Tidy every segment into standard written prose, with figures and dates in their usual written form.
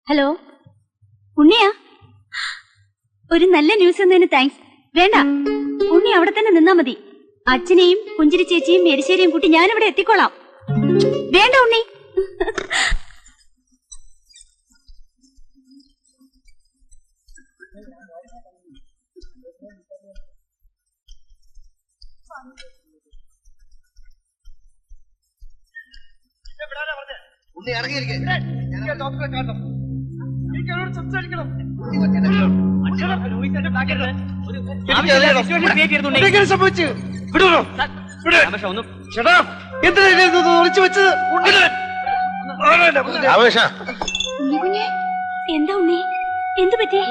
Hello ഉണ്ണിയാ? ഒരു നല്ല news എന്നതിന് താങ്ക്സ്. വേണ്ട, ഉണ്ണി അവിടെ തന്നെ നിന്നാ മതി. അച്ഛനെയും പുഞ്ചിരി ചേച്ചിയും എരിശ്ശേരിയും കൂട്ടി ഞാനിവിടെ എത്തിക്കോളാം. വേണ്ട ഉണ്ണി. എന്താ ഉണ്ണി, എന്തു പറ്റി?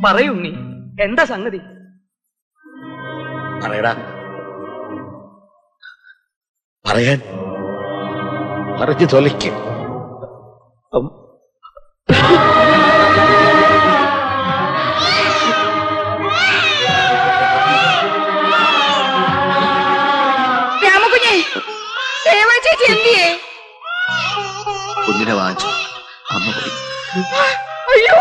പറയുണ്ണി, എന്താ സംഗതി? പറയടാ, പറയാൻ പറഞ്ഞു തൊലയ്ക്ക്. കുഞ്ഞിനെ വാങ്ങിച്ചു, അമ്മ പോയി. അയ്യോ,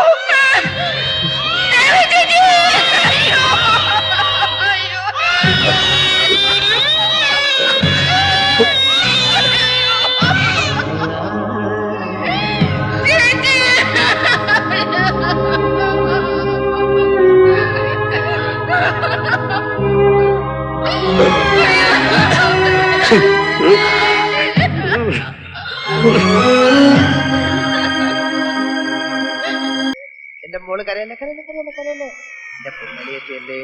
എന്റെ മോള് കരയല്ലേ കരയല്ലേ കരയല്ലേ കരയല്ലേ. എന്റെ പൊന്നനിയത്തിയല്ലേ,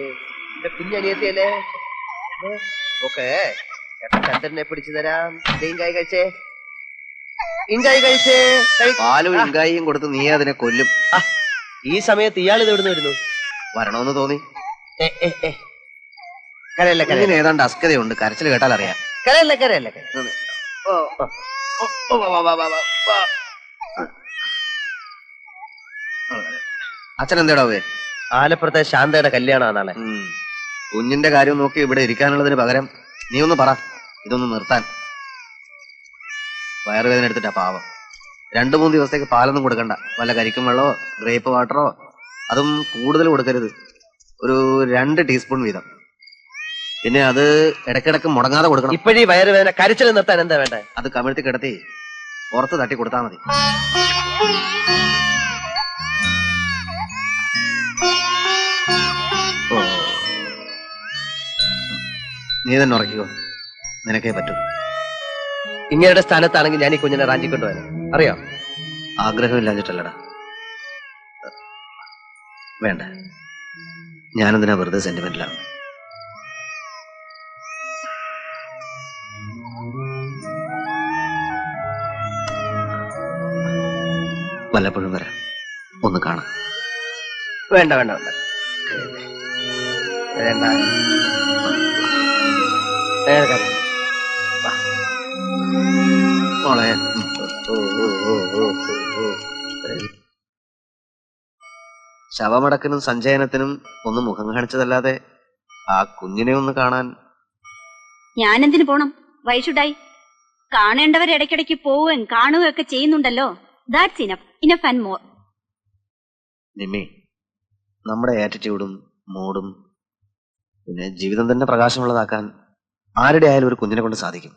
എന്റെ കുഞ്ഞനിയത്തിയല്ലേ. ഓക്കെ, ചന്ദ്രനെ പിടിച്ചു തരാം. ഇഞ്ചായി കഴിച്ചേ, ഇഞ്ചായി കഴിച്ചേ. പാലും ഇങ്കായിയും കൊടുത്ത് നീ അതിനെ കൊല്ലും. ഈ സമയത്ത് ഇയാൾ ഇത് എവിടുന്ന് വരുന്നു? വരണമെന്ന് തോന്നി. കരയല്ലേ കരയല്ലേ ഇതിന് ഏതാണ്ട് അസ്കതയുണ്ട്, കരച്ചിൽ കേട്ടാൽ അറിയാം. കരയല്ലേ കരയല്ലേ. അച്ഛൻ എന്തേടാ പോയെ? ആലപ്പുറത്തെ ശാന്തയുടെ കല്യാണമാണ് നാളെ. കുഞ്ഞിന്റെ കാര്യം നോക്കി ഇവിടെ ഇരിക്കാനുള്ളതിന് പകരം നീ ഒന്ന് പറ, ഇതൊന്ന് നിർത്താൻ. വയറുവേദന എടുത്തിട്ടാ പാവം. 2-3 ദിവസത്തേക്ക് പാലൊന്നും കൊടുക്കണ്ട. വല്ല കരിക്കും വെള്ളമോ ഗ്രേപ്പ് വാട്ടറോ, അതും കൂടുതൽ കൊടുക്കരുത്. ഒരു 2 ടീസ്പൂൺ വീതം. പിന്നെ അത് ഇടയ്ക്കിടയ്ക്ക് മുടങ്ങാതെ കൊടുക്കണം. ഇപ്പോഴീ വയറുവേദന കരച്ചിൽ നിർത്താൻ എന്താ വേണ്ടേ? അത് കമിഴ്ത്തി കിടത്തി പുറത്ത് തട്ടി കൊടുത്താൽ മതി. നീ തന്നെ ഉറക്കിക്കോ, നിനക്കേ പറ്റൂ. ഇങ്ങയുടെ സ്ഥാനത്താണെങ്കിൽ ഞാൻ ഈ കുഞ്ഞിനെ റാഞ്ചിക്കൊണ്ടുപോയാൽ അറിയോ? ആഗ്രഹമില്ലാഞ്ഞിട്ടല്ലടാ. വേണ്ട, ഞാനെന്തിനാ വെറുതെ സെന്റിമെന്റിലാണ്. വല്ലപ്പോഴും വരാം, ഒന്ന് കാണാം. വേണ്ട വേണ്ട വേണ്ട വേണ്ട. മോളെ, ശവമടക്കിനും സഞ്ചയനത്തിനും ഒന്ന് മുഖം കാണിച്ചതല്ലാതെ ആ കുഞ്ഞിനെ ഒന്ന് കാണാൻ ഞാനെന്തിനു പോണം? വൈഷുഡായി കാണേണ്ടവർ ഇടയ്ക്കിടയ്ക്ക് പോവുകയും കാണുകയും ഒക്കെ ചെയ്യുന്നുണ്ടല്ലോ. That's enough and more. Nimmi, നമ്മുടെ ആറ്റിറ്റ്യൂഡും മൂഡും പിന്നെ ജീവിതം തന്നെ പ്രകാശമുള്ളതാക്കാൻ ആരുടെ ആയാലും ഒരു കുഞ്ഞിനെ കൊണ്ട് സാധിക്കും.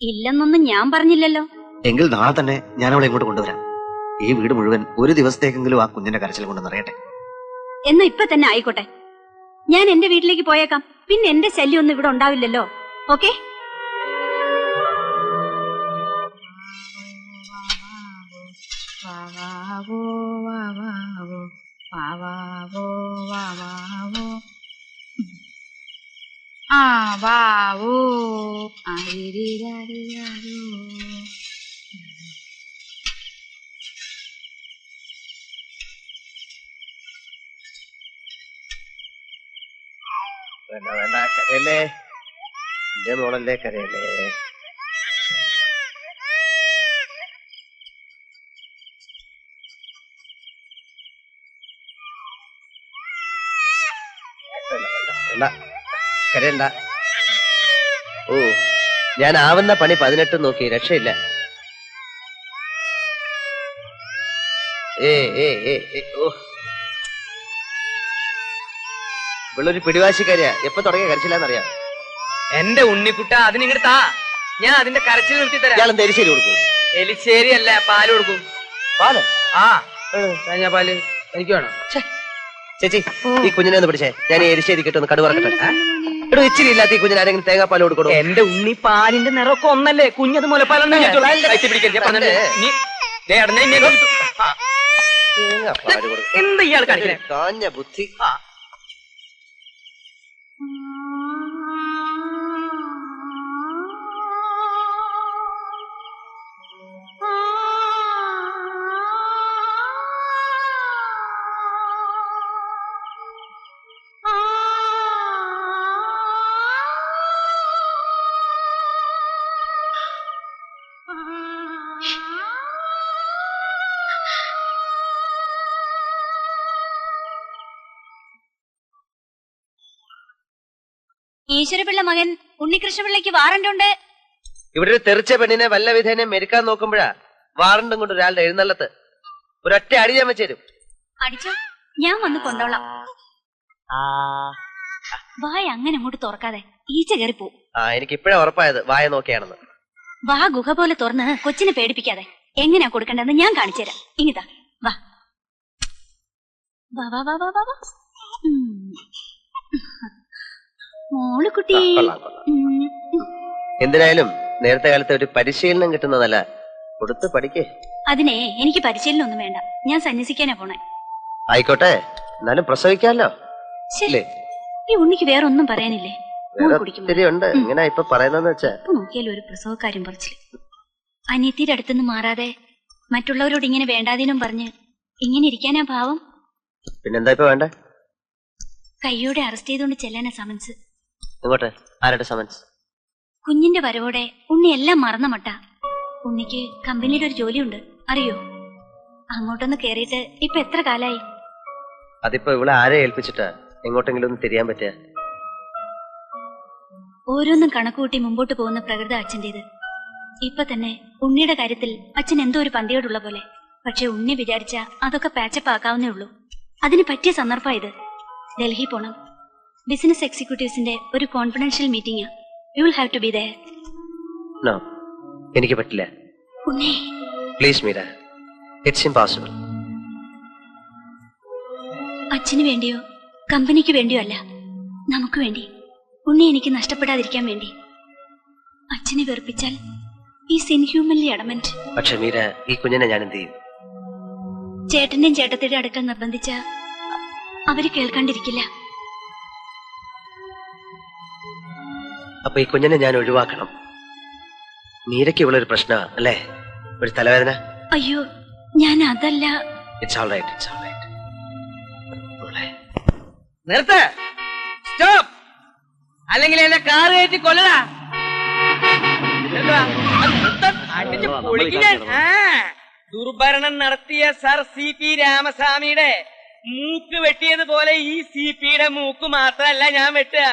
ഇല്ലെന്നൊന്നും ഞാൻ പറഞ്ഞില്ലല്ലോ. എങ്കിൽ നാളെ തന്നെ ഞാൻ അവളെ ഇങ്ങോട്ട് കൊണ്ടുവരാം. ഈ വീട് മുഴുവൻ ഒരു ദിവസത്തേക്കെങ്കിലും ആ കുഞ്ഞിന്റെ കരച്ചിൽ കൊണ്ട് നിറയട്ടെ. എന്നാ ഇപ്പൊ തന്നെ ആയിക്കോട്ടെ. ഞാൻ എന്റെ വീട്ടിലേക്ക് പോയേക്കാം. പിന്നെ എന്റെ ശല്യം ഒന്നും ഇവിടെ ഉണ്ടാവില്ലല്ലോ. ഓക്കെ? വേണ്ട വേണ്ട കരയല്ലേ, എന്റെ മോളല്ലേ കരയല്ലേ. വേണ്ട കരയണ്ട. ഓ ഞാൻ ആവുന്ന പണി 18 നോക്കി, രക്ഷയില്ല. ഇവളൊരു പിടിവാശിക്കാരിയാ. എപ്പൊ തുടങ്ങിയ കരച്ചില്ലാന്നറിയാം. എന്റെ ഉണ്ണിക്കുട്ട അതിനിങ്ങോട്ട് താ, ഞാൻ അതിന്റെ കരച്ചിൽ നിർത്തി തരാം. ഇയാളെന്താ എരിശ്ശേരി കൊടുക്കും? എലിശ്ശേരി അല്ല, പാല് കൊടുക്കും. പാല്? ആ തേങ്ങാ പാല് എനിക്ക് വേണം. ചേച്ചി ഈ കുഞ്ഞിനെ ഒന്ന് പിടിച്ചേ, ഞാൻ ഈ എരിശ്ശേരിക്കിട്ട് ഒന്ന് കടുവറക്കട്ടെ. എടോ ഇച്ചിരി ഇല്ലാത്ത ഈ കുഞ്ഞിന് ആരെങ്കിലും തേങ്ങാപ്പാൽ കൊടുക്കണോ? എന്റെ ഉണ്ണി പാലിന്റെ നിറമൊക്കെ ഒന്നല്ലേ, കുഞ്ഞത് മുലപ്പാലെന്ന് എന്താ ഇയാൾ കാണിക്കണേ? കാഞ്ഞ ബുദ്ധി. ഈശ്വരപിള്ള മകൻ ഉണ്ണികൃഷ്ണപിള്ളയ്ക്ക് വാറന്റ് ഉണ്ട്. ഇവിടെ ഒരു തെറിച്ച പെണ്ണിനെ വല്ല വിധേനെ മെരുക്കാൻ നോക്കുമ്പോഴാ വാറണ്ടും കൊണ്ട് ഒരാളുടെ എഴുന്നള്ളത്ത്. ഒരൊറ്റ അടി ഞാൻ വെച്ചേരും. അടിച്ചോ, ഞാൻ വന്ന് കൊണ്ടോളാം. വായ അങ്ങനെ അങ്ങോട്ട് തുറക്കാതെ, ഈച്ച കയറിപ്പോ. എനിക്ക് ഇപ്പഴാ ഉറപ്പായത് വായ നോക്കിയാണെന്ന്. വാ ഗുഹ പോലെ തുറന്ന് കൊച്ചിനെ പേടിപ്പിക്കാതെ. എങ്ങനെയാ കൊടുക്കണ്ടെന്ന് ഞാൻ കാണിച്ചുതരാം. ഇങ്ങിതാ വാ വാ വാ വാ വാ വാ. മോള് കുട്ടി. എന്തിനായാലും നേരത്തെ കാലത്ത് ഒരു പരിശീലനം കിട്ടുന്നതല്ല, കൊടുത്ത് പഠിക്കേ. അതിനെ എനിക്ക് പരിശീലനം ഒന്നും വേണ്ട, ഞാൻ സന്യസിക്കാനാ പോണേ. ആയിക്കോട്ടെ, എന്നാലും പ്രസവിക്കാമല്ലോ. ശരി, ഈ ഉണ്ണിക്ക് വേറെ ഒന്നും പറയാനില്ലേ? ഉണ്ട്. ഇങ്ങനെ ഇപ്പൊ പറയുന്നതെന്ന് വെച്ചാ നോക്കിയാലും ഒരു പ്രസവക്കാര്യം പറിച്ചില്ല. അനിയത്തിയുടെ അടുത്തുനിന്ന് മാറാതെ മറ്റുള്ളവരോട് ഇങ്ങനെ വേണ്ടാതിനും പറഞ്ഞ് ഇങ്ങനെ ഇരിക്കാനാ ഭാവം. പിന്നെന്താ ഇപ്പൊ വേണ്ട? കയ്യോടെ അറസ്റ്റ് ചെയ്തുകൊണ്ട് ചെല്ലാനാ സമൻസ്. ഇങ്ങോട്ട്. ആരുടെ സമൻസ്? കുഞ്ഞിന്റെ വരവോടെ ഉണ്ണി എല്ലാം മറന്ന മട്ട. ഉണ്ണിക്ക് കമ്പനിയിൽ ഒരു ജോലിയുണ്ട്, അറിയോ? അങ്ങോട്ടൊന്ന് കേറിയിട്ട് ഇപ്പൊ എത്ര കാലായി? അതിപ്പോ ഇവിടെ ആരെ ഏൽപ്പിച്ചിട്ടാ എങ്ങോട്ടെങ്കിലും ഒന്ന് തിരിയാൻ പറ്റുക? ഓരോന്നും കണക്കുകൂട്ടി മുമ്പോട്ട് പോകുന്ന പ്രകൃത അച്ഛൻ്റെത്. ഇപ്പൊ തന്നെ ഉണ്ണിയുടെ കാര്യത്തിൽ അച്ഛൻ എന്തോ ഒരു പന്തിയോടുള്ള പോലെ. പക്ഷെ ഉണ്ണി വിചാരിച്ച അതൊക്കെ പാച്ചപ്പ് ആക്കാവുന്നേ ഉള്ളൂ. അതിന് പറ്റിയ സന്ദർഭം ഇത്. ഡൽഹി പോണം. ബിസിനസ് എക്സിക്യൂട്ടീവ്സിന്റെ ഒരു കോൺഫിഡൻഷ്യൽ മീറ്റിംഗാ. You will have to be there. No, എനിക്ക് പറ്റില്ല. Unni please Meera, it's impossible. അച്ഛന് വേണ്ടിയോ കമ്പനിക്ക് വേണ്ടിയോ അല്ല, നമുക്ക് വേണ്ടി. ഉണ്ണി എനിക്ക് നഷ്ടപ്പെടാതിരിക്കാൻ വേണ്ടി. അച്ഛനെ വെറുപ്പിച്ചാൽ ഈസ് ഇൻഹ്യൂമൻലി അഡമന്റ്. പക്ഷെ മീര, ഈ കുഞ്ഞിനെ ഞാൻ എന്ത് ചെയ്യും? ചേട്ടന്റെയും ചേട്ടത്തിയുടെ അടുക്കൽ നിർബന്ധിച്ച അവര് കേൾക്കാണ്ടിരിക്കില്ല. അപ്പൊ ഈ കുഞ്ഞിനെ ഞാൻ ഒഴിവാക്കണം. മീരയ്ക്ക് ഇവളൊരു പ്രശ്ന അല്ലേ? ഒരു തലവേദന? അയ്യോ, ഞാൻ അതല്ല. It's all right, it's all right. നിർത്ത്, സ്റ്റോപ്പ്, അല്ലെങ്കിൽ എന്നെ കാർ കയറ്റി കൊല്ലടാ. അടിച്ച് പൊളിക്കാൻ. ദുർഭരണം നടത്തിയ സർ CP രാമസ്വാമിയുടെ മൂക്ക് വെട്ടിയതുപോലെ ഈ CPയുടെ മൂക്ക് മാത്രമല്ല ഞാൻ വെട്ടുക,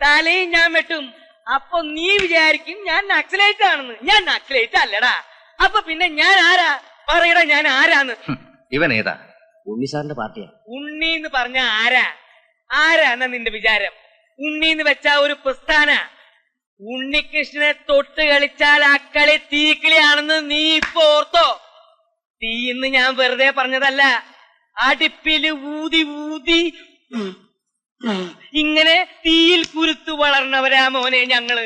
തലയും ഞാൻ വെട്ടും. അപ്പൊ നീ വിചാരിക്കും ഞാൻ നക്സലൈറ്റ് ആണെന്ന്. ഞാൻ നക്സലൈറ്റ് അല്ലടാ. അപ്പൊ പിന്നെ ഞാൻ ആരാ? പറയടാ, ഞാൻ ആരാന്ന്. ഇവൻ ഏതാ? ഉണ്ണി സാറിന്റെ പാർട്ടിയാ. ഉണ്ണി എന്ന് പറഞ്ഞ ആരാ? ആരാന്നാ നിന്റെ വിചാരം? ഉണ്ണി എന്ന് വെച്ചാ ഒരു പ്രസ്ഥാന. ഉണ്ണികൃഷ്ണനെ തൊട്ട് കളിച്ചാൽ ആ കളി തീക്കിളിയാണെന്ന് നീ ഇപ്പൊ ഓർത്തോ? തീന്ന് ഞാൻ വെറുതെ പറഞ്ഞതല്ല. അടുപ്പില് ഊതി ഊതി ഇങ്ങനെ തീയിൽ കുരുത്തു വളർന്നവരാ മോനെ ഞങ്ങള്.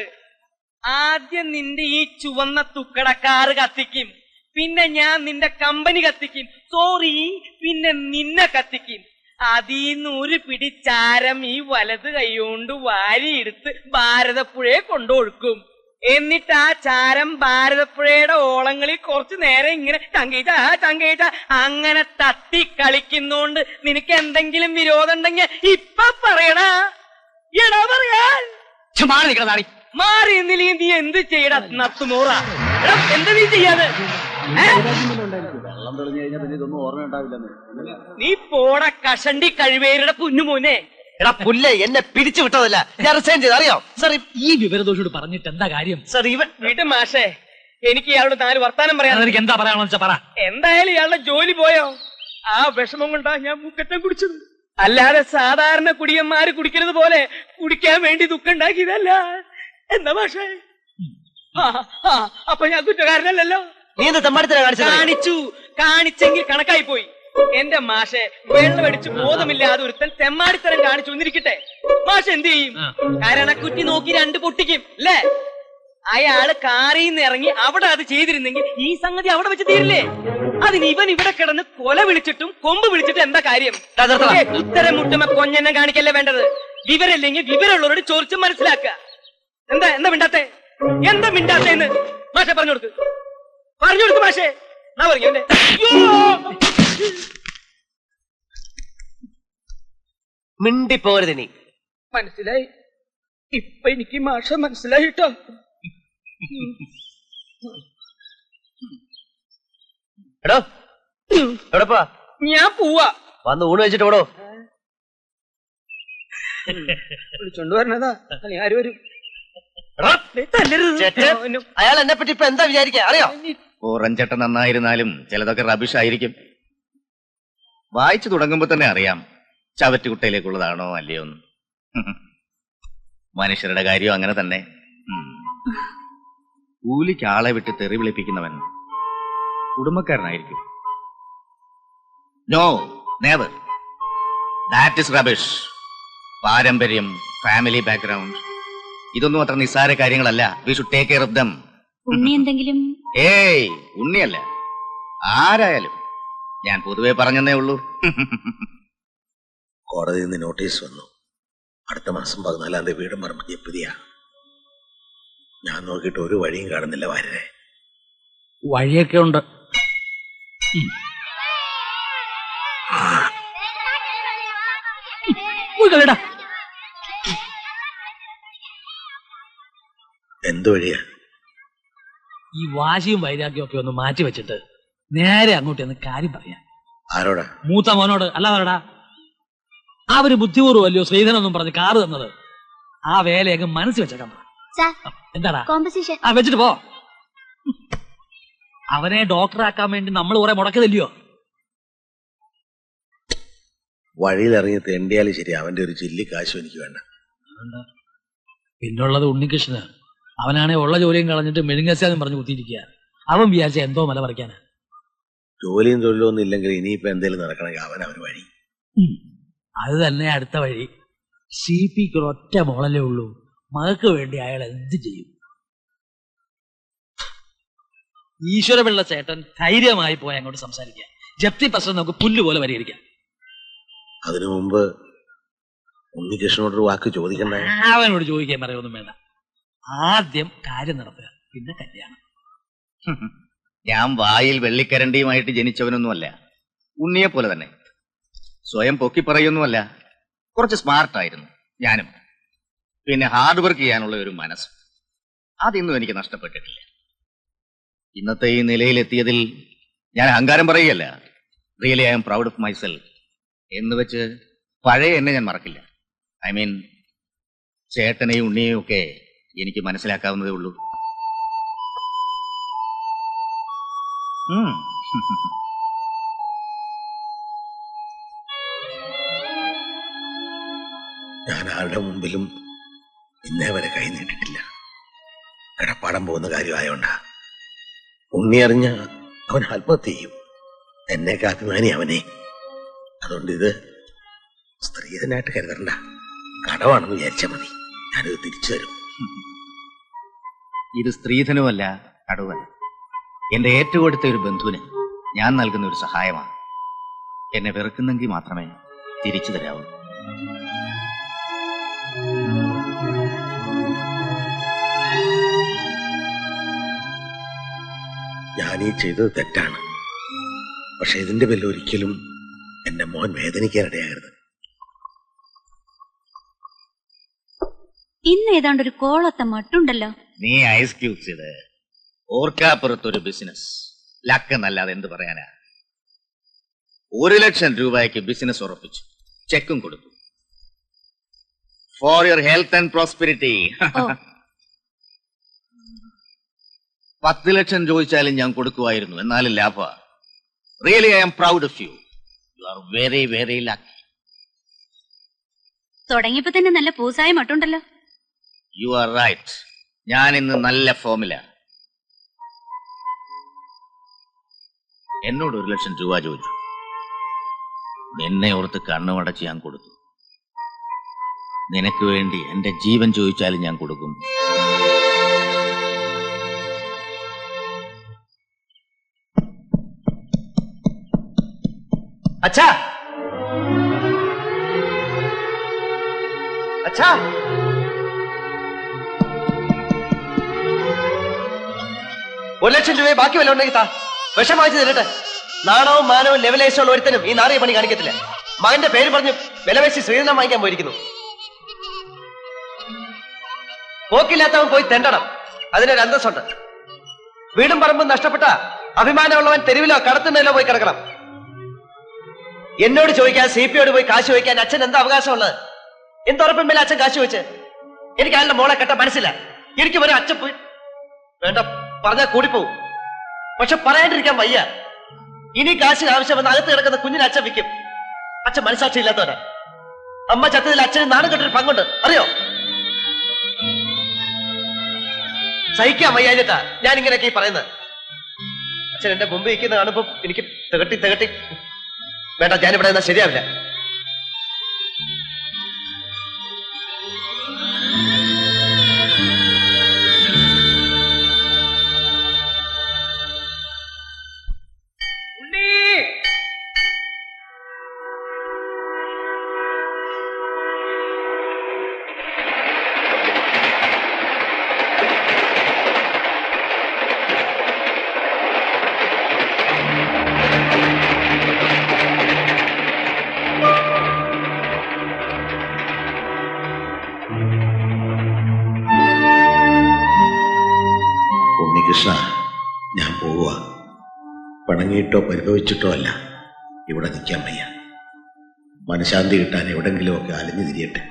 ആദ്യം നിന്റെ ഈ ചുവന്ന തുക്കടക്കാറ് കത്തിക്കും, പിന്നെ ഞാൻ നിന്റെ കമ്പനി കത്തിക്കും. സോറി, പിന്നെ നിന്നെ കത്തിക്കും. അതീന്ന് ഒരു പിടി ചാരം ഈ വലത് കൈകൊണ്ട് വാരിയെടുത്ത് ഭാരതപ്പുഴയെ കൊണ്ടൊഴുക്കും. എന്നിട്ട് ആ ചാരം ഭാരതപ്പുഴയുടെ ഓളങ്ങളിൽ കുറച്ചു നേരം ഇങ്ങനെ ചങ്കേച്ച അങ്ങനെ തട്ടി കളിക്കുന്നോണ്ട് നിനക്ക് എന്തെങ്കിലും വിരോധം ഉണ്ടെങ്കിൽ ഇപ്പൊ പറയടാ. എടാ പറയാൻ മാറി എന്നില്ലെങ്കിൽ നീ എന്ത് ചെയ്യടാ നത്തുമോറ? എന്താ നീ ചെയ്യാതെ? നീ പോട കഷണ്ടി കഴിവേരുടെ കുഞ്ഞുമോനെ. എടാ പുല്ലേ, എന്നെ പിരിച്ചു വിട്ടതല്ല, ഞാൻ റിസൈൻ ചെയ്ത്, അറിയാം സാർ ഈ വിവരദോഷോട് പറഞ്ഞിട്ട് എന്താ കാര്യം? സാർ. ഇവൻ വീട്ടു മാഷേ, എനിക്ക് ഇയാളോട് 4 വർത്താനം പറയാൻ. എനിക്ക് എന്താ പറയാണെന്ന് വെച്ചാ പറ. എന്തായാലും ഇയാളുടെ ജോലി പോയോ? ആ വിഷമം കൊണ്ടാ ഞാൻ മൂക്കറ്റം കുടിച്ചത്. അല്ലാതെ സാധാരണ കുടിയന്മാര് കുടിക്കുന്നത് പോലെ കുടിക്കാൻ വേണ്ടി ദുഃഖം ഉണ്ടാക്കിയതല്ല. എന്താ മാഷേ? അപ്പൊ ഞാൻ കുറ്റക്കാരനല്ലല്ലോ. നീ എന്ത് തെമ്മാടിത്തരം കാണിച്ചു? കാണിച്ചെങ്കിൽ കണക്കായി പോയി. എന്റെ മാഷെ, വെള്ളമടിച്ച് ബോധമില്ലാതെ ഒരുത്തൻ തെമ്മാടിത്തരം കാണിച്ചു എന്നിരിക്കട്ടെ, മാഷ എന്ത് ചെയ്യും? കരണക്കുറ്റി നോക്കി 2 പൊട്ടിക്കും അല്ലേ? അയാള് കാറിൽ നിന്ന് ഇറങ്ങി അവിടെ അത് ചെയ്തിരുന്നെങ്കിൽ ഈ സംഗതി അവിടെ വെച്ച് തീരില്ലേ? അതിന് ഇവൻ ഇവിടെ കിടന്ന് കൊല വിളിച്ചിട്ടും കൊമ്പ് വിളിച്ചിട്ടും എന്താ കാര്യം? ഇത്തരം മുട്ടമ കൊഞ്ഞെണ്ണം കാണിക്കല്ലേ വേണ്ടത്. വിവരമില്ലെങ്കിൽ വിവരമുള്ളവരോട് ചോദിച്ച് മനസ്സിലാക്കുക. എന്താ മിണ്ടാത്തെ? എന്താ മിണ്ടാത്തേന്ന് മാഷെ പറഞ്ഞു കൊടുക്ക് മാഷെ. ഞാൻ പറഞ്ഞു മിണ്ടിപ്പോരുത് നീ. മനസ്സിലായി. ഇപ്പൊ എനിക്ക് മാഷ മനസ്സിലായിട്ടോ. എടോ, എവിടെപ്പാ? ഞാൻ പോവാ. വന്ന് ഊണ് വെച്ചിട്ട് ഓടോ. വിളിച്ചോണ്ട് വരണതാ. ആര് വരും? അയാൾ എന്നെ പറ്റി ഇപ്പൊ എന്താ വിചാരിക്കാ അറിയോ? ഓറഞ്ചട്ട നന്നായിരുന്നാലും ചിലതൊക്കെ റബിഷ് ആയിരിക്കും. വായിച്ചു തുടങ്ങുമ്പോ തന്നെ അറിയാം ചവറ്റുകുട്ടയിലേക്കുള്ളതാണോ അല്ലയോ എന്ന്. മനുഷ്യരുടെ കാര്യം അങ്ങനെ തന്നെ. കൂലിക്ക് ആളെ വിട്ട് തെറി വിളിപ്പിക്കുന്നവൻ കുടുംബക്കാരനായിരിക്കും. No, never. That is rubbish. പാരമ്പര്യം, ഫാമിലി ബാക്ക്ഗ്രൗണ്ട്, ഇതൊന്നും അത്ര നിസ്സാര കാര്യങ്ങളല്ല. We should take care of them. Unni എന്തെങ്കിലും? ഏയ്, ഉണ്ണിയല്ല, ആരായാലും. ഞാൻ പൊതുവെ പറഞ്ഞെന്നേ ഉള്ളൂ. കോടതിയിൽ നിന്ന് നോട്ടീസ് വന്നു. അടുത്ത മാസം 14-ാം തീയതി വീടും പറമ്പ് ജപ്തിയാ. ഞാൻ നോക്കിയിട്ട് ഒരു വഴിയും കാണുന്നില്ല വാര്യരെ. വഴിയൊക്കെ ഉണ്ട്. എന്ത് വഴിയാ? ഈ വാശിയും വൈരാഗ്യവും ഒക്കെ ഒന്ന് മാറ്റി വെച്ചിട്ട് നേരെ അങ്ങോട്ട് എന്ന് കാര്യം പറയാം. ആരോടാ? മൂത്ത മോനോട്. അല്ലാതാടാ, അവര് ബുദ്ധിപൂർവ്വമല്ലയോ ശ്രീധരനൊന്നും പറഞ്ഞ് കാറ് തന്നത്. ആ വേലയൊക്കെ മനസ്സിൽ വെച്ചേക്കാം. എന്താടാ വെച്ചിട്ട് പോ. അവനെ ഡോക്ടറാക്കാൻ വേണ്ടി നമ്മൾ കുറെ മുടക്കതല്ലയോ? വഴിയിലിറങ്ങി തെണ്ടിയാലും ശരി, അവന്റെ ഒരു ചില്ലി കാശും എനിക്ക് വേണ്ട. പിന്നുള്ളത് ഉണ്ണികൃഷ്ണന്. അവനാണെ ഉള്ള ജോലിയും കളഞ്ഞിട്ട് മെഴുങ്ങസാന്നും പറഞ്ഞു കുത്തിയിരിക്കുക. അവൻ വിചാരിച്ച എന്തോ മല പറിക്കാനാ. ജോലിയും തൊഴിലും ഒന്നും ഇല്ലെങ്കിൽ ഇനിയിപ്പോ എന്തെങ്കിലും നടക്കണമെങ്കിൽ അവനവന് വഴി. അത് തന്നെ അടുത്ത വഴി. CPക്ക് ഒറ്റ മോളല്ലേ ഉള്ളൂ. മകൾക്ക് വേണ്ടി അയാൾ എന്ത് ചെയ്യും? ഈശ്വരപിള്ള ചേട്ടൻ ധൈര്യമായി പോയി അങ്ങോട്ട് സംസാരിക്കാം. ജപ്തി പ്രശ്നം നമുക്ക് പുല്ലുപോലെ പരിഹരിക്കാം. അതിനു മുമ്പ് ഉണ്ണികൃഷ്ണനോടൊരു വാക്ക് ചോദിക്കണ്ടേ? അവനോട് ചോദിക്കാൻ പറയൊന്നും വേണ്ട. ആദ്യം കാര്യം നടത്തുക, പിന്നെ കല്യാണം. ഞാൻ വായിൽ വെള്ളിക്കരണ്ടിയുമായിട്ട് ജനിച്ചവനൊന്നുമല്ല. ഉണ്ണിയെ പോലെ തന്നെ. സ്വയം പൊക്കി പറയൊന്നുമല്ല. കുറച്ച് സ്മാർട്ടായിരുന്നു ഞാനും. പിന്നെ ഹാർഡ് വർക്ക് ചെയ്യാനുള്ള ഒരു മനസ്സ്, അതൊന്നും എനിക്ക് നഷ്ടപ്പെട്ടിട്ടില്ല. ഇന്നത്തെ ഈ നിലയിലെത്തിയതിൽ ഞാൻ അഹങ്കാരം പറയുകയല്ല. Really I am proud of myself. എന്ന് വെച്ച് പഴയ എന്നെ ഞാൻ മറക്കില്ല. ഐ മീൻ, ചേട്ടനെയും ഉണ്ണിയെയും ഒക്കെ എനിക്ക് മനസ്സിലാക്കാവുന്നതേ ഉള്ളൂ. ഞാൻ ആരുടെ മുമ്പിലും ഇന്നേ വരെ കൈ നീട്ടിട്ടില്ല. കടപ്പാടം പോകുന്ന കാര്യമായോണ്ടാ. ഉണ്ണി അറിഞ്ഞ അവൻ ആത്മഹത്യ ചെയ്യും. എന്നേക്ക് അഭിമാനി അവനെ. അതുകൊണ്ട് ഇത് സ്ത്രീധനായിട്ട് കരുതണ്ട, കടമാണെന്ന് വിചാരിച്ചാൽ മതി. ഞാനിത് തിരിച്ചു തരും. ഇത് സ്ത്രീധനമല്ല, കടവല്ല. എന്റെ ഏറ്റവും അടുത്ത ഒരു ബന്ധുവിന് ഞാൻ നൽകുന്ന ഒരു സഹായമാണ്. എന്നെ വെറുക്കുന്നെങ്കിൽ മാത്രമേ തിരിച്ചു തരാവൂ. ഞാനീ ചെയ്തത് തെറ്റാണ്. പക്ഷെ ഇതിന്റെ പേരിൽ ഒരിക്കലും എന്റെ മോൻ വേദനിക്കാനിടയാകരുത്. ഇന്ന് ഏതാണ്ട് ഒരു കോളത്തെ മട്ടുണ്ടല്ലോ. നീ ഐസ് ക്യൂബ്സ് ഇത് ഓർക്കാപ്പുറത്തൊരു ബിസിനസ് ലക്ക് എന്നല്ലാതെ എന്ത് പറയാനാ. 1 ലക്ഷം രൂപയ്ക്ക് ബിസിനസ് ഉറപ്പിച്ചു, ചെക്കും കൊടുത്തു. For your health and prosperity. ഓ 10 ലക്ഷം ചോദിച്ചാലും ഞാൻ കൊടുക്കുമായിരുന്നു, എന്നാലും ലാഭ. Really I'm proud of you. You are very very lucky. തുടങ്ങിയപ്പോ തന്നെ നല്ല പൂസായ മട്ടുണ്ടല്ലോ. You are right. ഞാൻ ഇന്ന് നല്ല ഫോമില. എന്നോട് 1 ലക്ഷം രൂപ ചോദിച്ചു. നിന്നെ ഓർത്ത് കണ്ണുമടച്ച് ഞാൻ കൊടുത്തു. നിനക്ക് വേണ്ടി എന്റെ ജീവൻ ചോദിച്ചാലും ഞാൻ കൊടുക്കും. അച്ഛാ, അച്ഛാ, 1 ലക്ഷം രൂപയെ ബാക്കി വല്ല ഉണ്ടെങ്കിൽ താ. വിഷം വാങ്ങിച്ചു തരട്ടെ. നാണവും മാനവും ലെവലേശമുള്ള ഒരുത്തനും ഈ നാറിയ പണി കാണിക്കത്തില്ല. മകന്റെ പേര് പറഞ്ഞ് വിലവേശി ശ്രീധനം വാങ്ങിക്കാൻ പോയിരിക്കുന്നു. പോക്കില്ലാത്തവൻ പോയി തെണ്ടണം, അതിനൊരു അന്തസ്സുണ്ട്. വീടും പറമ്പും നഷ്ടപ്പെട്ട അഭിമാനമുള്ളവൻ തെരുവിലോ കടത്തുന്നതിലോ പോയി കിടക്കണം. എന്നോട് ചോദിക്കാൻ CPയോട് പോയി കാശ് ചോദിക്കാൻ അച്ഛൻ എന്താ അവകാശമുള്ളത്? എന്തുറപ്പിൻ മേലെ അച്ഛൻ കാശ് ചോദിച്ച്? എനിക്ക് അയാളുടെ മോളെ കെട്ടാൻ മനസ്സില്ല. എനിക്ക് ഒരു അച്ഛൻ പോയി വേണ്ട പറഞ്ഞാൽ കൂടിപ്പോവും. പക്ഷെ പറയാണ്ടിരിക്കാൻ വയ്യ. ഇനി കാശിന് ആവശ്യം വന്ന് അകത്ത് കിടക്കുന്ന കുഞ്ഞിനെ അച്ഛൻ വിൽക്കും. അച്ഛൻ മനസാക്ഷി ഇല്ലാത്തവരാ. അമ്മ ചത്തതിൽ അച്ഛന് നാണം കെട്ടൊരു പങ്കുണ്ട്, അറിയോ? സഹിക്കാൻ വയ്യാഞ്ഞിട്ടാ ഞാൻ ഇങ്ങനെയൊക്കെ ഈ പറയുന്നത്. അച്ഛൻ എന്റെ മുമ്പ് ഇരിക്കുന്ന കാണുമ്പോ എനിക്ക് തികട്ടി വേണ്ട, ഞാനിവിടെ നിന്നാ ശരിയാവില്ല. കൃഷ്ണ, ഞാൻ പോവുക. പണങ്ങിയിട്ടോ പരിഭവിച്ചിട്ടോ അല്ല, ഇവിടെ നിൽക്കാൻ വയ്യ. മനഃശാന്തി കിട്ടാൻ എവിടെങ്കിലുമൊക്കെ അലഞ്ഞു തിരിയട്ടെ.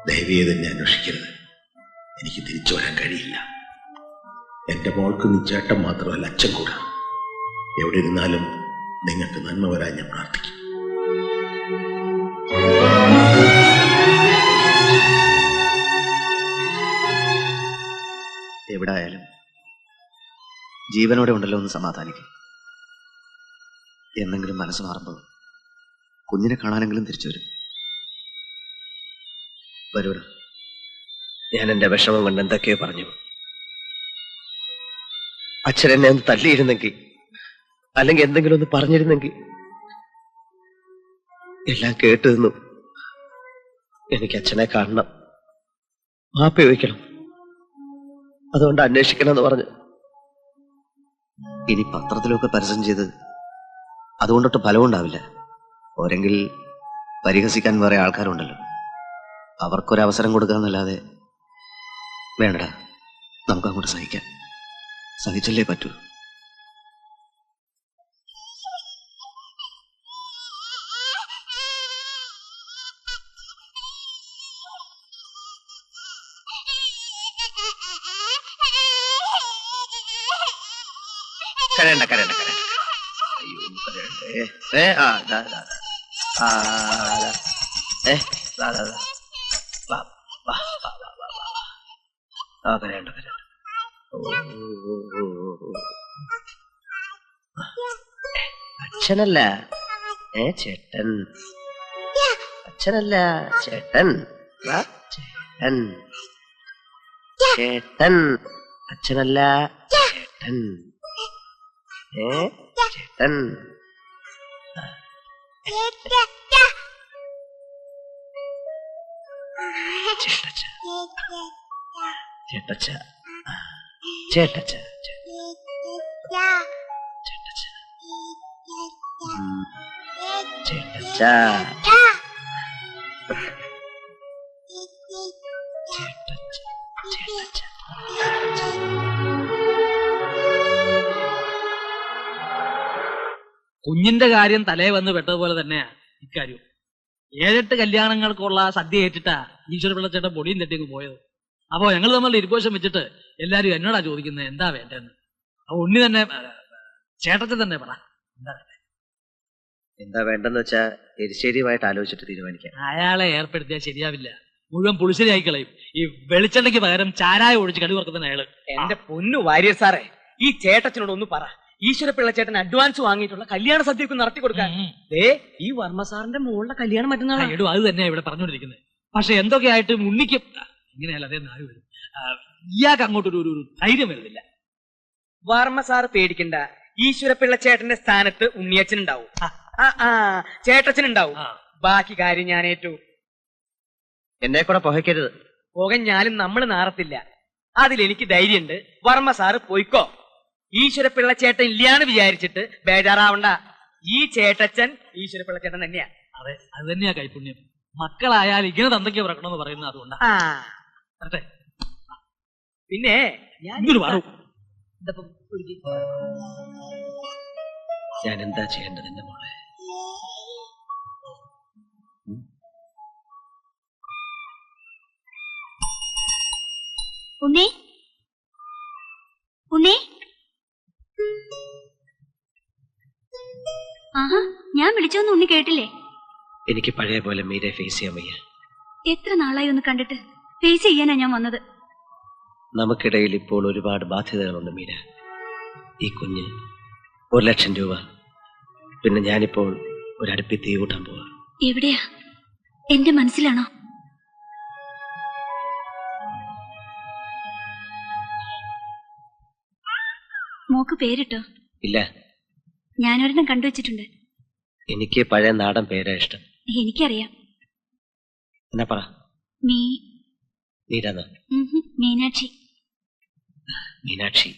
ദയവേത് എന്നെ അന്വേഷിക്കരുത്. എനിക്ക് തിരിച്ചു വരാൻ കഴിയില്ല. എൻ്റെ മോൾക്ക് നീ ചേട്ടൻ മാത്രമല്ല, അച്ഛൻ കൂടാ. എവിടെ ഇരുന്നാലും നിങ്ങൾക്ക് നന്മ വരാൻ ഞാൻ പ്രാർത്ഥിക്കും. എവിടെ ആയാലും ജീവനോടെ ഉണ്ടല്ലോ എന്ന് സമാധാനിക്കും. എന്തെങ്കിലും മനസ്സ് മാറുമ്പോൾ കുഞ്ഞിനെ കാണാനെങ്കിലും തിരിച്ചു വരും. വരൂട. ഞാൻ എന്റെ വിഷമം കൊണ്ട് എന്തൊക്കെയോ പറഞ്ഞു. അച്ഛൻ എന്നെ ഒന്ന് തല്ലിയിരുന്നെങ്കിൽ, അല്ലെങ്കിൽ എന്തെങ്കിലും ഒന്ന് പറഞ്ഞിരുന്നെങ്കിൽ. എല്ലാം കേട്ടു നിന്നു. എനിക്ക് അച്ഛനെ കാണണം, മാപ്പ് ചോദിക്കണം, അതുകൊണ്ട് അന്വേഷിക്കണം എന്ന് പറഞ്ഞു. ഇനി പത്രത്തിലൊക്കെ പരസ്യം ചെയ്ത് അതുകൊണ്ടൊട്ട് ഫലവും ഉണ്ടാവില്ല. ഓരെങ്കിൽ പരിഹസിക്കാൻ വേറെ ആൾക്കാരുണ്ടല്ലോ, അവർക്കൊരവസരം കൊടുക്കാന്നല്ലാതെ. വേണ്ടടാ, നമുക്ക് അങ്ങോട്ട് സഹിക്കാം. സഹിച്ചല്ലേ പറ്റൂ. കരയണ്ട കരയണ്ട കരയണ്ട. അയ്യോ കരയണ്ടേ. ആ ദാ ദാ ദാ. ആ ദാ. ദാ ദാ ദാ. വാ വാ വാ വാ വാ വാ. ആ കരയണ്ട കരയണ്ട. അച്ഛനല്ല, ചേട്ടൻ. അച്ഛനല്ല, ചേട്ടൻ. വാ ചേട്ടൻ. ചേട്ടൻ. അച്ഛനല്ല, ചേട്ടൻ. ചേട്ടൻ. ചേട്ടച്ച ചേട്ടച്ച ചേട്ടച്ച ചേട്ടച്ച ചേട്ടച്ച. കുഞ്ഞിന്റെ കാര്യം തലേ വന്ന് പെട്ടതുപോലെ തന്നെയാ ഇക്കാര്യം. 7-8 കല്യാണങ്ങൾക്കുള്ള സദ്യ ഏറ്റിട്ടാ ഈശ്വര പിള്ളച്ചേട്ടൻ പൊടിയും തട്ടിയൊക്കെ പോയത്. അപ്പോ ഞങ്ങൾ തമ്മിലുള്ള ഇരിപ്പോശം വെച്ചിട്ട് എല്ലാരും എന്നോടാ ചോദിക്കുന്നത് എന്താ വേണ്ടെന്ന്. അപ്പൊ ഉണ്ണി തന്നെ ചേട്ടത്തെ തന്നെ പറ എന്താ വേണ്ടത്. എന്താ വേണ്ടെന്ന് വെച്ചാ എരിശ്ശേരിയുമായിട്ട് ആലോചിച്ചിട്ട് തീരുമാനിക്കാം. അയാളെ ഏർപ്പെടുത്തിയാൽ ശരിയാവില്ല, മുഴുവൻ പുളിശ്ശേരിയായി കളയും. ഈ വെളിച്ചെണ്ണയ്ക്ക് പകരം ചാരായ ഒഴിച്ച് കടി വറുക്കുന്ന അയാള്. എന്റെ പൊന്നു വാര്യർ സാറേ, ഈ ചേട്ടച്ചനോട് ഒന്ന് പറ, ഈശ്വര പിള്ളച്ചേട്ടൻ അഡ്വാൻസ് വാങ്ങിയിട്ടുള്ള കല്യാണ സദ്യക്ക് നടത്തി കൊടുക്കാൻ. ഈ വർമ്മ സാറിന്റെ മോളുടെ കല്യാണം മറ്റന്നാളാ. എടോ അത് തന്നെയാ ഇവിടെ പറഞ്ഞുകൊണ്ടിരിക്കുന്നത്. പക്ഷെ എന്തൊക്കെയായിട്ടും ഉണ്ണിക്ക് ഇങ്ങനെയല്ല അതേ നാല് വരും. ഇയാൾക്ക് അങ്ങോട്ടൊരു ധൈര്യം വരുന്നില്ല. വർമ്മ സാറ് പേടിക്കണ്ട, ഈശ്വര പിള്ളച്ചേട്ടന്റെ സ്ഥാനത്ത് ഉണ്ണിയച്ഛനുണ്ടാവും, ചേട്ടച്ചനുണ്ടാവും. ബാക്കി കാര്യം ഞാൻ ഏറ്റു. എന്നെ കൂടെ പുകയ്ക്കരുത്. പുകഞ്ഞാലും നമ്മൾ നാറത്തില്ല, അതിലെനിക്ക് ധൈര്യമുണ്ട്. വർമ്മ സാറ് പോയിക്കോ. ഈശ്വര പിള്ളച്ചേട്ടൻ ഇല്ലാന്ന് വിചാരിച്ചിട്ട് ബേജാറാവണ്ട. ഈ ചേട്ടച്ചൻ ഈശ്വര പിള്ളച്ചേട്ടൻ തന്നെയാ. അതെ, അത് തന്നെയാ കൈപുണ്യം. മക്കളായാൽ ഇങ്ങനെ തന്തയ്ക്ക് പിറക്കണമെന്ന് പറയുന്നത് അതുകൊണ്ടാ. പിന്നെ ഞാൻ എന്താ ചെയ്യേണ്ടത് എന്റെ മോളെ? ഉണ്ണി, ഉണ്ണി. ആഹാ, ഞാൻ വിളിച്ചൊന്നും ഉണ്ണി കേട്ടില്ലേ? എനിക്ക് പഴയ പോലെ മീരെ ഫേസ് ചെയ്യാൻ വയ്യ. എത്ര നാളായി ഒന്ന് കണ്ടിട്ട്. ഫേസ് ചെയ്യാനാ ഞാൻ വന്നത്. നമുക്കിടയിൽ ഇപ്പോൾ ഒരുപാട് ബാധ്യതകളുണ്ട് മീര. ഈ കുഞ്ഞ്, 1,00,000 രൂപ, പിന്നെ ഞാനിപ്പോൾ ഒരടുപ്പി തീ കൂട്ടാൻ പോവാ. എവിടെയാ? എന്റെ മനസ്സിലാണോ? മോക്ക് പേരിട്ടോ? ഇല്ല. ഞാനൊരെണ്ണം കണ്ടുവച്ചിട്ടുണ്ട്. എനിക്ക് പഴയ നാടൻ പേരാ ഇഷ്ടം. എനിക്കറിയാം. എന്നാ പറ. മീരാന്നോ? മീനാക്ഷി. മീനാക്ഷി,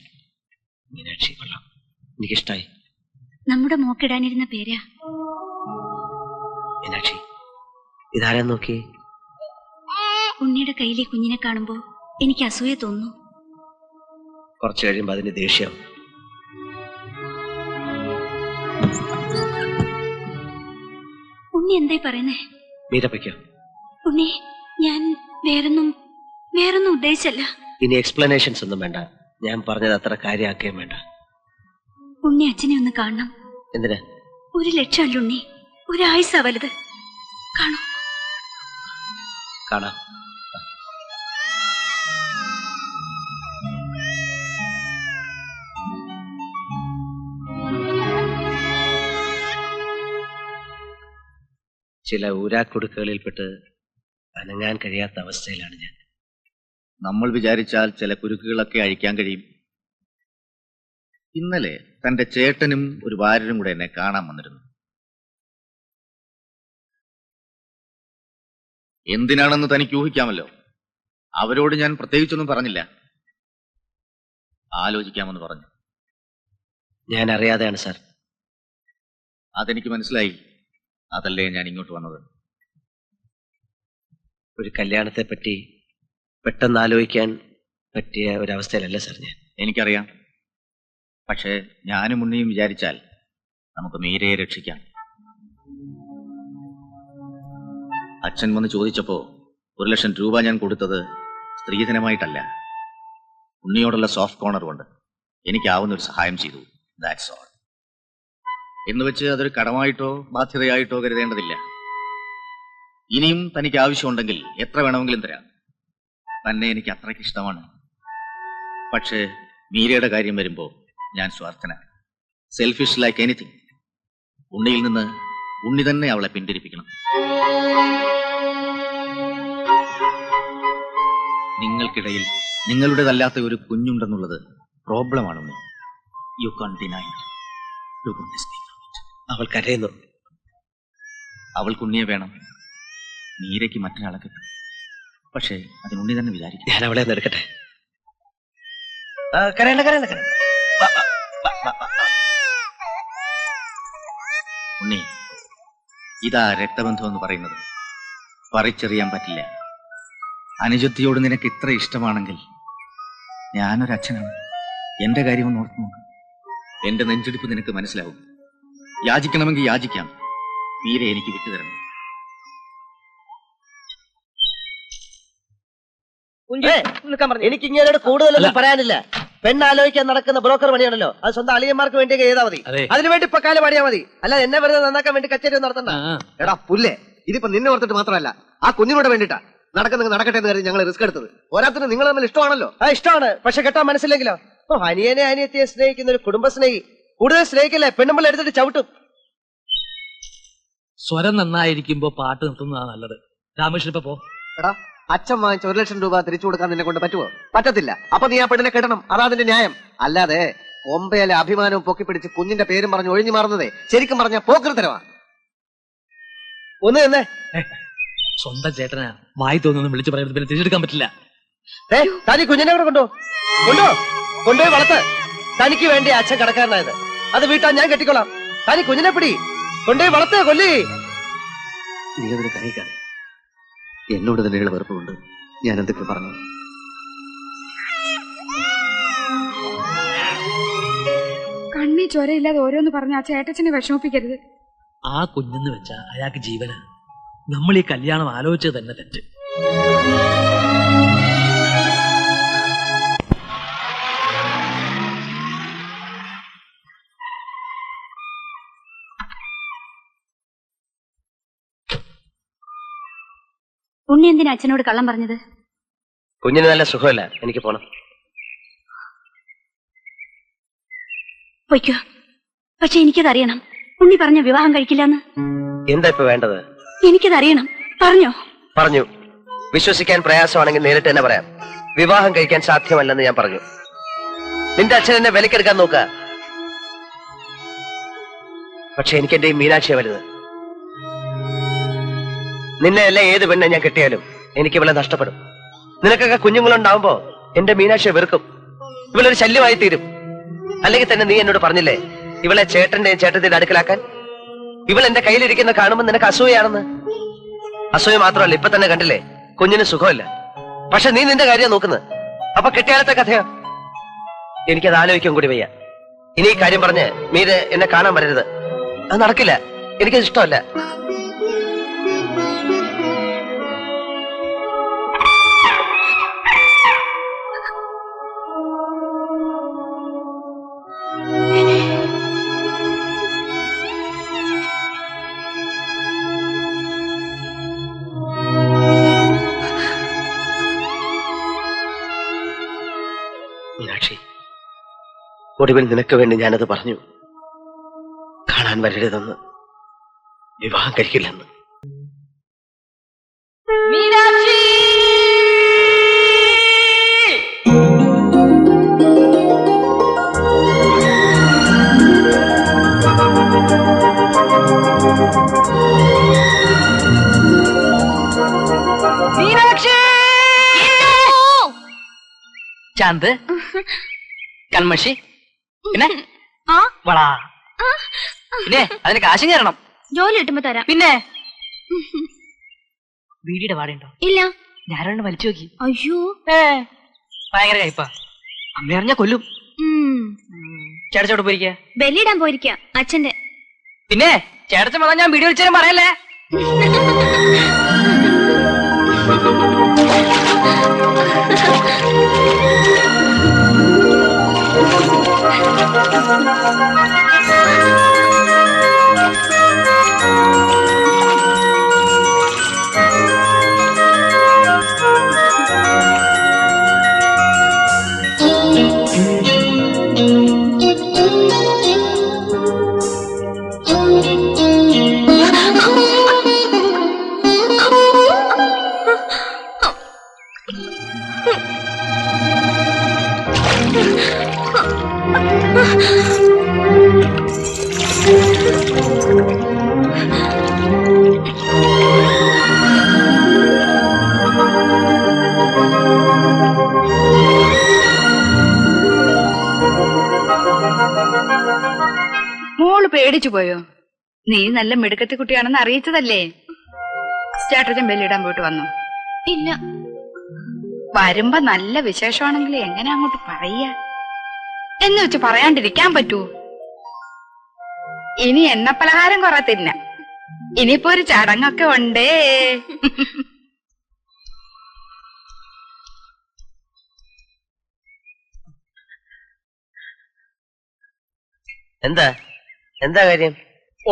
മീനാക്ഷി കൊള്ളാം, എനിക്കിഷ്ടായി. നമ്മുടെ മോക്കിടാനിരുന്ന പേരാ. മീനാക്ഷി, ഇതാരാ നോക്കി? ഉണ്ണിയുടെ കയ്യിലെ കുഞ്ഞിനെ കാണുമ്പോ എനിക്ക് അസൂയ തോന്നുന്നു. കുറച്ചു കഴിയുമ്പോ അതിന് ദേഷ്യം. ഉണ്ണി എന്തായി പറയുന്നേ? മീരപ്പയ്ക്കോ? ഉണ്ണി, ഞാൻ വേറൊന്നും ഉദ്ദേശിച്ചല്ല. ഇനി എക്സ്പ്ലനേഷൻസ് ഒന്നും വേണ്ട. ഞാൻ പറഞ്ഞത് അത്ര കാര്യമാക്കുകയും വേണ്ട. ഉണ്ണി അച്ഛനെ ഒന്ന് കാണണം. എന്തിനാ? 1,00,000 അല്ല ഉണ്ണി, 1 ആയുസ്സാ വലുത്. കാണോ? കാണാം. ചില ഊരാക്കുടുക്കുകളിൽപ്പെട്ട് അനങ്ങാൻ കഴിയാത്ത അവസ്ഥയിലാണ് ഞാൻ. നമ്മൾ വിചാരിച്ചാൽ ചില കുരുക്കുകളൊക്കെ അഴിക്കാൻ കഴിയും. ഇന്നലെ തന്റെ ചേട്ടനും ഒരു ഭാര്യനും കൂടെ എന്നെ കാണാൻ വന്നിരുന്നു. എന്തിനാണെന്ന് തനിക്ക് ഊഹിക്കാമല്ലോ. അവരോട് ഞാൻ പ്രത്യേകിച്ചൊന്നും പറഞ്ഞില്ല. ആലോചിക്കാമെന്ന് പറഞ്ഞു. ഞാൻ അറിയാതെയാണ് സാർ. അതെനിക്ക് മനസ്സിലായി. അതല്ലേ ഞാൻ ഇങ്ങോട്ട് വന്നത്. ഒരു കല്യാണത്തെ പറ്റി പെട്ടെന്ന് ആലോചിക്കാൻ പറ്റിയ ഒരവസ്ഥയിലല്ല സാർ ഞാൻ. എനിക്കറിയാം. പക്ഷേ ഞാനും ഉണ്ണിയും വിചാരിച്ചാൽ നമുക്ക് മീരയെ രക്ഷിക്കാം. അച്ഛൻ വന്ന് ചോദിച്ചപ്പോ 1,00,000 രൂപ ഞാൻ കൊടുത്തത് സ്ത്രീധനമായിട്ടല്ല, ഉണ്ണിയോടുള്ള സോഫ്റ്റ് കോർണർ കൊണ്ട് എനിക്കാവുന്ന ഒരു സഹായം ചെയ്തു. That's all. എന്ന് വെച്ച് അതൊരു കടമായിട്ടോ ബാധ്യതയായിട്ടോ കരുതേണ്ടതില്ല. ഇനിയും തനിക്ക് ആവശ്യമുണ്ടെങ്കിൽ എത്ര വേണമെങ്കിലും തരാം. തന്നെ എനിക്ക് അത്രയ്ക്ക് ഇഷ്ടമാണ്. പക്ഷേ മീരയുടെ കാര്യം വരുമ്പോ ഞാൻ സ്വാർത്ഥനാണ്. Selfish like anything. ഉണ്ണിയിൽ നിന്ന് ഉണ്ണി തന്നെ അവളെ പിന്തിരിപ്പിക്കണം. നിങ്ങൾക്കിടയിൽ നിങ്ങളുടേതല്ലാത്ത ഒരു കുഞ്ഞുണ്ടെന്നുള്ളത് പ്രോബ്ലമാണ് Unni. You can deny it. അവൾ കരയുന്നു. അവൾക്ക് ഉണ്ണിയെ വേണം. മീരയ്ക്ക് മറ്റൊരാളെ കിട്ടും. പക്ഷേ അതിനുണ്ണി തന്നെ വിചാരിക്കും. ഞാൻ അവളെ എടുക്കട്ടെ. ഉണ്ണി, ഇതാ രക്തബന്ധം എന്ന് പറയുന്നത്. പറിച്ചെറിയാൻ പറ്റില്ല. അനുജത്തിയോട് നിനക്ക് ഇത്ര ഇഷ്ടമാണെങ്കിൽ ഞാനൊരച്ഛനാണ്. എന്റെ കാര്യം ഒന്ന് ഓർത്തു നോക്ക്. എന്റെ നെഞ്ചെടുപ്പ് നിനക്ക് മനസ്സിലാവും. യാചിക്കണമെങ്കിൽ യാചിക്കാം. മീര എനിക്ക് വിട്ടുതരണം. നിൽക്കാൻ പറഞ്ഞു. എനിക്ക് ഇങ്ങനെ കൂടുതലൊന്നും അല്ല. പറയാനില്ല. പെണ്ണാലോചിക്കാൻ നടക്കുന്ന ബ്രോക്കർ പണിയാണല്ലോ, അത് സ്വന്തം അളിയന്മാർക്ക് വേണ്ടി ചെയ്താൽ മതി. അതെ. അതിനുവേണ്ടി ഇപ്പൊ കാലം പാടിയാൽ മതി, അല്ല എന്നെ വെറുതെ നന്നാക്കാൻ വേണ്ടി കച്ചേരി നടത്തണ്ട. എടാ പുല്ലേ, ഇതിപ്പോ നിന്നെ ഓർത്തിട്ട് മാത്രമല്ല, ആ കുഞ്ഞിനോട് വേണ്ടിട്ടാ നടക്കുന്നത് നടക്കട്ടെ എന്ന് കരുതി ഞങ്ങൾ റിസ്ക് എടുത്തത്. ഓരോരുത്തരും നിങ്ങൾ തമ്മിൽ ഇഷ്ടമാണല്ലോ. ആ ഇഷ്ടമാണ്, പക്ഷെ കെട്ടാൻ മനസ്സിലെങ്കിലോ. ഓ അനിയനെ അനിയത്തിയെ സ്നേഹിക്കുന്ന ഒരു കുടുംബ സ്നേഹി കൂടുതൽ സ്നേഹിക്കില്ലേ, പെണ്ണുമ്പോൾ എടുത്തിട്ട് ചവിട്ടും. സ്വരം നന്നായിരിക്കുമ്പോ പാട്ട് നിർത്തുന്നതാണ് നല്ലത്. രാമകൃഷ്ണൻ ഇപ്പൊ പോ. എടാ അച്ഛൻ വാങ്ങിച്ച 1 ലക്ഷം രൂപ തിരിച്ചു കൊടുക്കാൻ നിന്നെ കൊണ്ട് പറ്റുമോ? പറ്റത്തില്ല. അപ്പൊ നീ ആ പെണ്ണിനെ കെട്ടണം, അതാ അതിന്റെ ന്യായം. അല്ലാതെ കൊമ്പയിലെ അഭിമാനവും പൊക്കിപ്പിടിച്ച് കുഞ്ഞിന്റെ പേരും പറഞ്ഞ് ഒഴിഞ്ഞു മാറുന്നതേ ശരിക്കും പറഞ്ഞ പോക്കൃത്തരവാ. ഒന്ന് തന്നെ സ്വന്തം ചേട്ടനാ, വായി തോന്നുന്നു വിളിച്ചു പറയുന്നത് പിന്നെ തിരിച്ചെടുക്കാൻ പറ്റില്ല. താനീ കുഞ്ഞിനെ കൂടെ കൊണ്ടുപോയി വളർത്ത്. തനിക്ക് വേണ്ടി അച്ഛൻ കടക്കാരനായത്, അത് വീട്ടാൻ ഞാൻ കെട്ടിക്കൊള്ളാം. താനീ കുഞ്ഞിനെ പിടി, കൊണ്ടുപോയി വളർത്ത്, കൊല്ലി. നീ അതിന് കഴിക്കാതെ എന്നോട് തന്നെയുള്ള വെറുപ്പുണ്ട്. ഞാൻ എന്തൊക്കെ പറഞ്ഞു. കണ്ണി ചൊരയില്ലാതെ ഓരോന്ന് പറഞ്ഞ ആ ചേട്ടച്ചനെ വിഷമിപ്പിക്കരുത്. ആ കുഞ്ഞെന്ന് വെച്ചാ അയാൾക്ക് ജീവനാ. നമ്മൾ ഈ കല്യാണം ആലോചിച്ചത് തന്നെ തെറ്റ്. ഉണ്ണി എന്തിനാ അച്ഛനോട് കള്ളം പറഞ്ഞത്? കുഞ്ഞിന് നല്ല സുഖമല്ല, എനിക്ക് പോണം. പൊയ്ക്കോ, പക്ഷെ എനിക്കതറിയണം. ഉണ്ണി പറഞ്ഞ വിവാഹം കഴിക്കില്ലെന്ന്. എന്താ ഇപ്പൊ വേണ്ടത്? എനിക്കതറിയണം. പറഞ്ഞോ? പറഞ്ഞു. വിശ്വസിക്കാൻ പ്രയാസമാണെങ്കിൽ നേരിട്ട് തന്നെ പറയാം. വിവാഹം കഴിക്കാൻ സാധ്യമല്ലെന്ന് ഞാൻ പറഞ്ഞു. നിന്റെ അച്ഛൻ എന്നെ വിലക്കെടുക്കാൻ നോക്ക. പക്ഷെ എനിക്ക് എന്റെ ഈ മീനാക്ഷിയെ വലുത്. നിന്നെ അല്ല ഏത് പെണ്ണെ ഞാൻ കെട്ടിയാലും എനിക്ക് ഇവളെ നഷ്ടപ്പെടും. നിനക്കൊക്കെ കുഞ്ഞുങ്ങളുണ്ടാവുമ്പോ എന്റെ മീനാക്ഷിയെ വെറുക്കും. ഇവളൊരു ശല്യമായി തീരും. അല്ലെങ്കിൽ തന്നെ നീ എന്നോട് പറഞ്ഞില്ലേ ഇവളെ ചേട്ടന്റെയും ചേട്ടത്തിന്റെ അടുക്കലാക്കാൻ? ഇവൾ എന്റെ കയ്യിലിരിക്കുന്ന കാണുമ്പോൾ നിനക്ക് അസൂയാണെന്ന്. അസൂയ മാത്രമല്ല, ഇപ്പൊ തന്നെ കണ്ടില്ലേ കുഞ്ഞിന് സുഖമില്ല. പക്ഷെ നീ നിന്റെ കാര്യം നോക്കുന്നത്. അപ്പൊ കെട്ടിയാലത്തെ കഥയോ? എനിക്കത് ആലോചിക്കാൻ കൂടി വയ്യ. ഇനി ഈ കാര്യം പറഞ്ഞ് മീര് എന്നെ കാണാൻ വരരുത്. അത് നടക്കില്ല, എനിക്കത് ഇഷ്ടമല്ല. മീനാക്ഷി, ഒടുവിൽ നിനക്ക് വേണ്ടി ഞാനത് പറഞ്ഞു. കാണാൻ വരരുതെന്ന്, വിവാഹം കഴിക്കില്ലെന്ന്. ചാന്ത്, കൺമഷി, പിന്നെ വള, പിന്നെ അതിന് കാശും കയറണം. ജോലി കിട്ടുമ്പോ തരാം. പിന്നെ വീടിയുടെ വാടയുണ്ടോ? ഇല്ല. ഞാനൊന്ന് വലിച്ചു നോക്കി. അയ്യോ, ഭയങ്കര കയ്പാ. അമ്മ അറിഞ്ഞാ കൊല്ലും. ചേട്ടച്ചോട്ട് പോയിരിക്ക. ബെല്ലിടാൻ പോയിരിക്ക അച്ഛന്റെ. പിന്നെ ചേട്ടച്ചൻ വന്നാൽ ഞാൻ വീഡിയോ വിളിച്ചാലും പറയല്ലേ. മോള് പേടിച്ചു പോയോ? നീ നല്ല മിടുക്കത്തി കുട്ടിയാണെന്ന് അറിയിച്ചതല്ലേ? ചേട്ടച്ചൻ ബെല്ലിടാൻ പോയിട്ട് വന്നു? ഇല്ല. വരുമ്പോ നല്ല വിശേഷമാണെങ്കിൽ എങ്ങനെ അങ്ങോട്ട് പറയാ എന്ന് വെച്ച് പറയാണ്ടിരിക്കാൻ പറ്റൂ? ഇനി എണ്ണ പലഹാരം കുറെ തിന്ന. ഇനിയിപ്പോ ഒരു ചടങ്ങൊക്കെ ഉണ്ടേ. എന്താ എന്താ കാര്യം?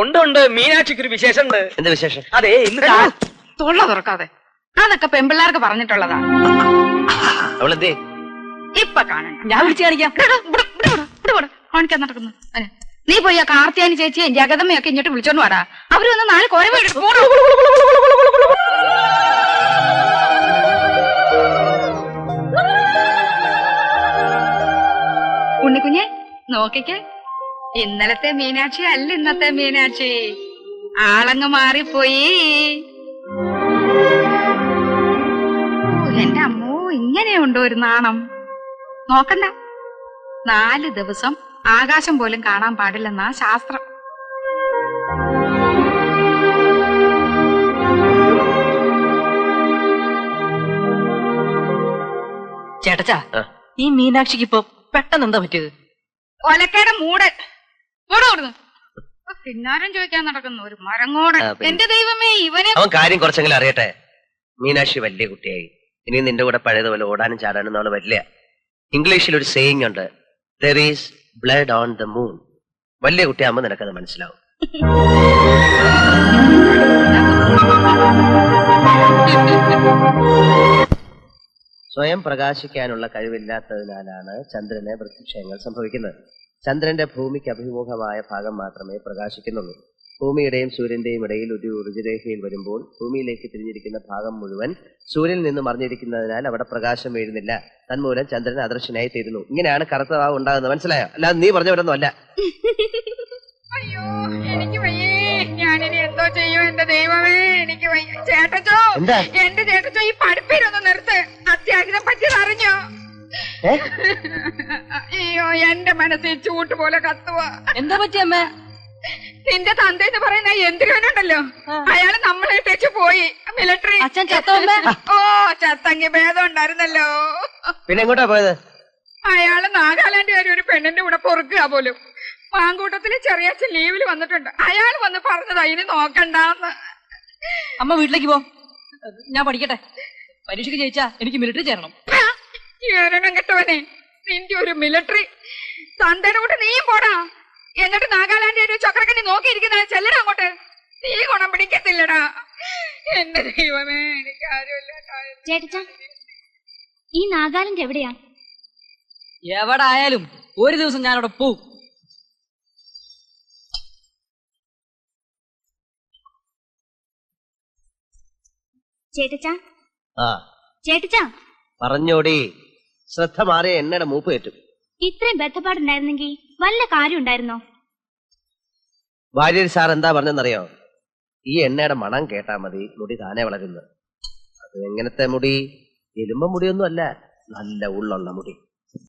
ഉണ്ട് മീനാക്ഷിക്ക് ഒരു വിശേഷമുണ്ട്. എന്താ വിശേഷം? അതെ ഇന്ന് തൊള്ള തുറക്കാതെ, അതൊക്കെ പെമ്പിള്ളാർക്ക് പറഞ്ഞിട്ടുള്ളതാ. അവളെന്തേ? ഇപ്പൊ കാണണ്ട, ഞാൻ വിളിച്ചു കാണിക്കാം. കാണിക്കാൻ നടക്കുന്നു. നീ പോയി ആ കാർത്തിയാനി ചേച്ചിയെ ജഗതമ്മയൊക്കെ ഇങ്ങോട്ട് വിളിച്ചോണ്ട് വാടാ. അവര് വന്ന് 4 കോരവ ഉണ്ണിക്കുഞ്ഞെ നോക്കിക്കേ, ഇന്നലത്തെ മീനാക്ഷി അല്ല ഇന്നത്തെ മീനാക്ഷി. ആളങ്ങ് മാറിപ്പോയി. എന്റെ അമ്മോ, ഇങ്ങനെയുണ്ടോ ഒരു നാണം? നോക്കണ്ട, 4 ദിവസം ആകാശം പോലും കാണാൻ പാടില്ലെന്നാ ശാസ്ത്രം. ചേട്ടച്ചാ, ഈ മീനാക്ഷിക്ക് ഇപ്പൊ പെട്ടെന്ന് എന്താ പറ്റിയത്? ഒലക്കയുടെ മൂട് മൂടുന്നു. പിന്നാരം ചോദിക്കാൻ നടക്കുന്നു ഒരു മരങ്ങോട്. എന്റെ ദൈവമേ, ഇവനെ അവൻ കാര്യം കുറച്ചെങ്കിലും അറിയട്ടെ. മീനാക്ഷി വലിയ കുട്ടിയായി. ഇനി നിന്റെ കൂടെ പഴയതുപോലെ ഓടാനും ചാടാനും അവള് വരില്ല. ഇംഗ്ലീഷിൽ ഒരു സേയിങ് ഉണ്ട്, there is blood on the moon. വലിയ കുട്ടിയാകുമ്പോ നിനക്കത് മനസ്സിലാവും. സ്വയം പ്രകാശിക്കാനുള്ള കഴിവില്ലാത്തതിനാലാണ് ചന്ദ്രന് വൃത്തിക്ഷയങ്ങൾ സംഭവിക്കുന്നത്. ചന്ദ്രന്റെ ഭൂമിക്ക് അഭിമുഖമായ ഭാഗം മാത്രമേ പ്രകാശിക്കുന്നുള്ളൂ. ഭൂമിയുടെയും സൂര്യന്റെയും ഇടയിൽ ഒരു ഋജുരേഖയിൽ വരുമ്പോൾ ഭൂമിയിലേക്ക് തിരിഞ്ഞിരിക്കുന്ന ഭാഗം മുഴുവൻ സൂര്യനിൽ നിന്ന് മറിഞ്ഞിരിക്കുന്നതിനാൽ അവിടെ പ്രകാശം വീഴുന്നില്ല. തന്മൂലം ചന്ദ്രൻ അദൃശ്യനായി തീരുന്നു. ഇങ്ങനെയാണ് കറുത്ത ഭാവം ഉണ്ടാകുന്നത്. മനസ്സിലായോ? അല്ലാതെ നീ പറഞ്ഞവരൊന്നും അല്ല. അയ്യോ, എനിക്ക് വയ്യേ. ഞാനിനി എന്തോ ചെയ്യും എന്റെ ദൈവമേ, എനിക്ക് വയ്യ. ചേട്ടച്ചോ, എന്താ? എന്റെ ചേട്ടച്ചോ, ഈ പഠിപ്പിലൊന്ന് നിർത്ത്. അത്യാഹിതം പറ്റിയത് അറിഞ്ഞോ? അയ്യോ, എന്റെ മനസ്സിൽ ചൂട്ട് പോലെ കത്തുവാ. എന്താ പറ്റിയമ്മേ? നിന്റെ തന്ത എന്ന് പറയുന്ന യന്ത്രനുണ്ടല്ലോ, അയാള് നമ്മളെ ഇട്ടേച്ച് പോയി മിലിറ്ററി. അച്ഛൻ ചത്തോമ്മേ? ഓ, ചത്തങ്ങി ഭേദം ഉണ്ടായിരുന്നല്ലോ. പിന്നെ എങ്ങോട്ടാ പോയത്? അയാള് നാഗാലാൻഡുകാരി ഒരു പെണ്ണിന്റെ കൂടെ പൊറുക്കുക പോലും. മാങ്കൂട്ടത്തില് ചെറിയച്ഛൻ ലീവിൽ വന്നിട്ടുണ്ട്. അയാൾ വന്ന് പറഞ്ഞതാ ഇനി നോക്കണ്ടെന്ന്. അമ്മ വീട്ടിലേക്ക് പോ, ഞാൻ പഠിക്കട്ടെ. പരീക്ഷയ്ക്ക് ജയിച്ചാ എനിക്ക് മിലിറ്ററി ചേരണം. ഏരണം കെട്ടവനെ, നിന്റെ ഒരു മിലിറ്ററി. തന്തയുടെ കൂടെ നീയും പോടാ. എന്നിട്ട് നാഗാലാൻഡ് ഒരു ചക്രക്കണ്ണി നോക്കിയിരിക്കുന്ന ചെല്ലടാ അങ്ങോട്ട്. നീ ഗുണം പിടിക്കത്തില്ലടാ. എന്റെ ദൈവമേ, എനിക്ക് ആരുമില്ല. ചേട്ടച്ചാ, ഈ നാഗാലാൻഡ് എവിടെയാ? എവിടെ ആയാലും ഒരു ദിവസം ഞാൻ അവിടെ പോവും. ചേട്ടച്ചാ, ആ ചേട്ടച്ചാ, പറഞ്ഞോടി. ശ്രദ്ധ മാറിയ എണ്ണയുടെ മൂപ്പ് കയറ്റും. ഇത്രയും ബന്ധപ്പാടുണ്ടായിരുന്നെങ്കിൽ വല്ല കാര്യം ഉണ്ടായിരുന്നോ? വാര്യർ സാർ എന്താ പറഞ്ഞെന്നറിയോ? ഈ എണ്ണയുടെ മണം കേട്ടാ മതി മുടി താനെ വളരുന്നത്. അത് എങ്ങനത്തെ മുടി? എലുമ്പ മുടിയൊന്നും അല്ല, നല്ല ഉള്ളുള്ള മുടി.